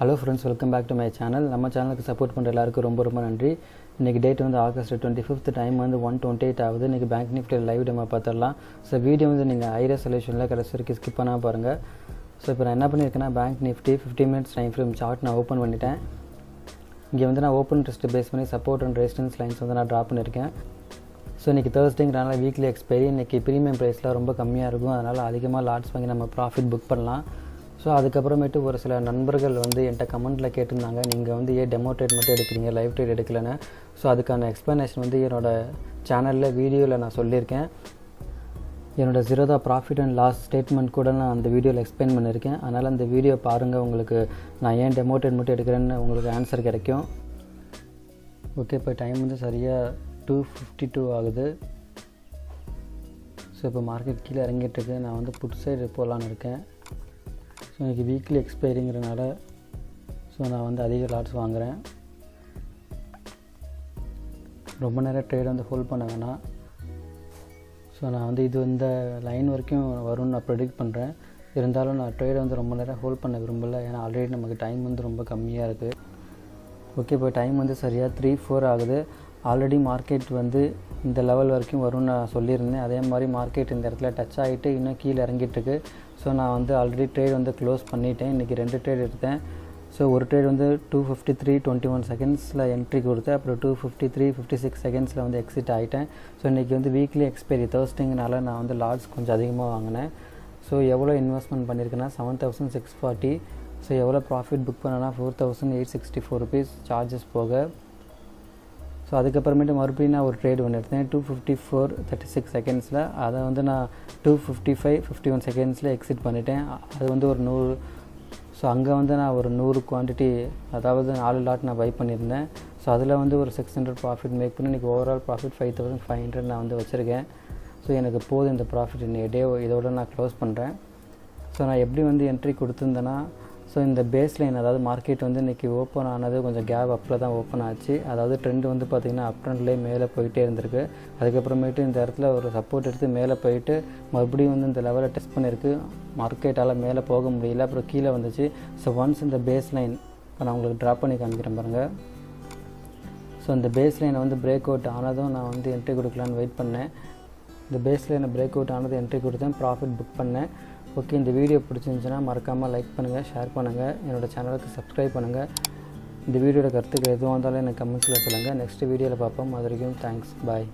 Hello friends, welcome back to my channel. நம்ம சேனலுக்கு support பண்ணுற எல்லாருக்கும் ரொம்ப ரொம்ப நன்றி. இன்றைக்கி டேட் வந்து ஆகஸ்ட் 25th, டைம் வந்து 1:28 ஆகுது. இன்றைக்கி பேங்க் நிஃப்டியில் லைவ் டெமோ பார்த்துடலாம். ஸோ வீடியோ வந்து நீங்கள் ஐடியா சொல்யூஷனில் கடைசி வரைக்கும் ஸ்கிப் பண்ணாமல் பாருங்கள். ஸோ இப்போ நான் என்ன பண்ணியிருக்கேன்னா, Bank Nifty 50 minutes time frame chart நான் ஓப்பன் பண்ணிட்டேன். இங்கே வந்து நான் ஓப்பன் இன்ட்ரெஸ்ட் பேஸ் பண்ணி சப்போர்ட் அண்ட் ரெசிஸ்டன்ஸ் லைன்ஸ் வந்து நான் ட்ரா பண்ணியிருக்கேன். ஸோ இன்றைக்கி தேர்ஸ்டேங்கிறனால வீக்லி எக்ஸ்பைரி. இன்றைக்கி ப்ரீமியம் ப்ரைஸில் ரொம்ப கம்மியாக இருக்கும், அதனால் அதிகமாக லாட்ஸ் வாங்கி நம்ம ப்ராஃபிட் புக் பண்ணலாம். ஸோ அதுக்கப்புறமேட்டு ஒரு சில நண்பர்கள் வந்து என்கிட்ட கமெண்ட்டில் கேட்டிருந்தாங்க, நீங்கள் வந்து ஏன் டெமோ ட்ரேட் மட்டும் எடுக்கிறீங்க, லைவ் ட்ரேட் எடுக்கலன்னு. ஸோ அதுக்கான எக்ஸ்ப்ளனேஷன் வந்து என்னோடய சேனலில் வீடியோவில் நான் சொல்லியிருக்கேன். என்னோடய Zerodha profit and loss statement கூட நான் அந்த வீடியோவில் எக்ஸ்பிளைன் பண்ணியிருக்கேன். அதனால் அந்த வீடியோ பாருங்கள், உங்களுக்கு நான் ஏன் டெமோ ட்ரேட் மட்டும் எடுக்கிறேன்னு உங்களுக்கு ஆன்சர் கிடைக்கும். ஓகே, இப்போ டைம் வந்து சரியாக 2:52 ஆகுது. ஸோ இப்போ மார்க்கெட் கீழே இறங்கிட்டுருக்கு. நான் வந்து புட் சைடு போகலான்னு இருக்கேன். ஸோ இன்றைக்கி வீக்லி எக்ஸ்பைரிங்கிறனால நான் வந்து அதிக லாட்ஸ் வாங்குகிறேன். ரொம்ப நேரம் ட்ரேட் வந்து ஹோல்ட் பண்ண வேணாம். ஸோ நான் வந்து இது இந்த லைன் வரைக்கும் வரும்னு நான் ப்ரெடிக்ட் பண்ணுறேன். இருந்தாலும் நான் ட்ரேடை வந்து ரொம்ப நேரம் ஹோல்ட் பண்ண விரும்பலை, ஏன்னா ஆல்ரெடி நமக்கு டைம் வந்து ரொம்ப கம்மியாக இருக்குது. ஓகே, இப்போ டைம் வந்து சரியாக 3:04 ஆகுது. ஆல்ரெடி மார்க்கெட் வந்து இந்த லெவல் வரைக்கும் வரும்னு நான் சொல்லியிருந்தேன். அதே மாதிரி மார்க்கெட் இந்த இடத்துல டச் ஆகிட்டு இன்னும் கீழே இறங்கிட்டுருக்கு. ஸோ நான் வந்து ஆல்ரெடி ட்ரேட் வந்து க்ளோஸ் பண்ணிட்டேன். இன்றைக்கி 2 ட்ரேட் எடுத்தேன். ஸோ ஒரு ட்ரேட் வந்து 2:53:21 செகண்ட்ஸில் என்ட்ரி கொடுத்தேன். அப்புறம் 2:53:56 செகண்ட்ஸில் வந்து எக்ஸிட் ஆகிட்டேன். ஸோ இன்றைக்கி வந்து வீக்லி எக்ஸ்பைரி தேர்ஸ்டேங்கனால நான் வந்து லாட்ஸ் கொஞ்சம் அதிகமாக வாங்கினேன். ஸோ எவ்வளோ இன்வெஸ்ட்மெண்ட் பண்ணியிருக்கேன்னா 7,640. ஸோ எவ்வளோ ப்ராஃபிட் புக் பண்ணேன்னா 4,864 rupees சார்ஜஸ் போக. ஸோ அதுக்கப்புறமேட்டு மறுபடியும் நான் ஒரு ட்ரேட் ஒன்று எடுத்தேன் 2:54:36 செகண்ட்ஸில். அதை வந்து நான் 2:55:51 செகண்ட்ஸில் எக்ஸிட் பண்ணிட்டேன். அது வந்து ஒரு 100. ஸோ அங்கே வந்து நான் ஒரு 100 குவான்டிட்டி, அதாவது 4 லாட் நான் பை பண்ணியிருந்தேன். ஸோ அதில் வந்து ஒரு 600 ப்ராஃபிட் மேக் பண்ணி இன்றைக்கி ஓவரால் ப்ராஃபிட் 5,500 நான் வந்து வச்சுருக்கேன். ஸோ எனக்கு போதும் இந்த ப்ராஃபிட். இன்னைக்கு டே இதோட நான் க்ளோஸ் பண்ணுறேன். ஸோ நான் எப்படி வந்து என்ட்ரி கொடுத்துருந்தேன்னா, ஸோ இந்த பேஸ் லைன், அதாவது மார்க்கெட் வந்து இன்றைக்கி ஓப்பன் ஆனது கொஞ்சம் கேப் அப்பில் தான் ஓப்பன் ஆச்சு. அதாவது ட்ரெண்ட் வந்து பார்த்திங்கன்னா அப் ட்ரெண்ட்லேயே மேலே போயிட்டே இருந்திருக்கு. அதுக்கப்புறமேட்டு இந்த இடத்துல ஒரு சப்போர்ட் எடுத்து மேலே போயிட்டு மறுபடியும் வந்து இந்த லெவலை டெஸ்ட் பண்ணியிருக்கு. மார்க்கெட்டால் மேலே போக முடியல, அப்புறம் கீழே வந்துச்சு. ஸோ ஒன்ஸ் இந்த பேஸ் லைன் இப்போ நான் உங்களுக்கு ட்ராப் பண்ணி காமிக்கிறேன் பாருங்கள். ஸோ இந்த பேஸ் லைனை வந்து பிரேக் அவுட் ஆனதும் நான் வந்து என்ட்ரி கொடுக்கலான்னு வெயிட் பண்ணேன். இந்த பேஸ் லைனை பிரேக் அவுட் ஆனது என்ட்ரி கொடுத்தேன், ப்ராஃபிட் புக் பண்ணேன். ஓகே, இந்த வீடியோ பிடிச்சிருந்துச்சுன்னா மறக்காமல் லைக் பண்ணுங்கள், ஷேர் பண்ணுங்கள், என்னோடய சேனலுக்கு சப்ஸ்கிரைப் பண்ணுங்கள். இந்த வீடியோட கருத்துக்கள் எதுவும் வந்தாலும் எனக்கு கமெண்ட்ஸில் சொல்லுங்கள். நெக்ஸ்ட் வீடியோவில் பார்ப்போம். அது வரைக்கும் தேங்க்ஸ், பாய்.